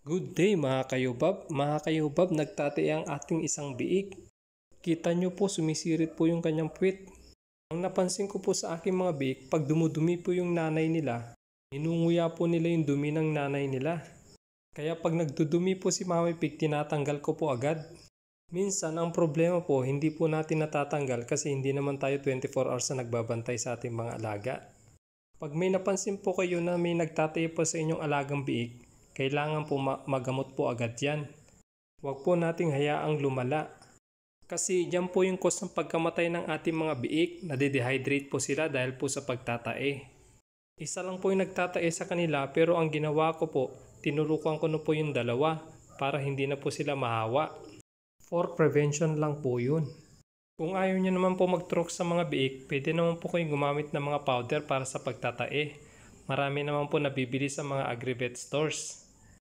Good day mga kayubab. Mga kayubab, nagtatae ang ating isang biik. Kita nyo po sumisirit po yung kanyang puwit. Ang napansin ko po sa aking mga biik, pag dumudumi po yung nanay nila, inunguya po nila yung dumi ng nanay nila. Kaya pag nagdudumi po si Mami Pig, tinatanggal ko po agad. Minsan ang problema po, hindi po natin natatanggal kasi hindi naman tayo 24 hours na nagbabantay sa ating mga alaga. Pag may napansin po kayo na may nagtatae po sa inyong alagang biik, kailangan po magamot po agad yan. Huwag po nating hayaang lumala. Kasi dyan po yung cause ng pagkamatay ng ating mga biik, nade-dehydrate po sila dahil po sa pagtatae. Isa lang po yung nagtatae sa kanila pero ang ginawa ko po, tinurukan ko na po yung dalawa para hindi na po sila mahawa. For prevention lang po yun. Kung ayaw nyo naman po mag-stroke sa mga biik, pwede naman po kayong gumamit ng mga powder para sa pagtatae. Marami naman po nabibili sa mga agri-vet stores.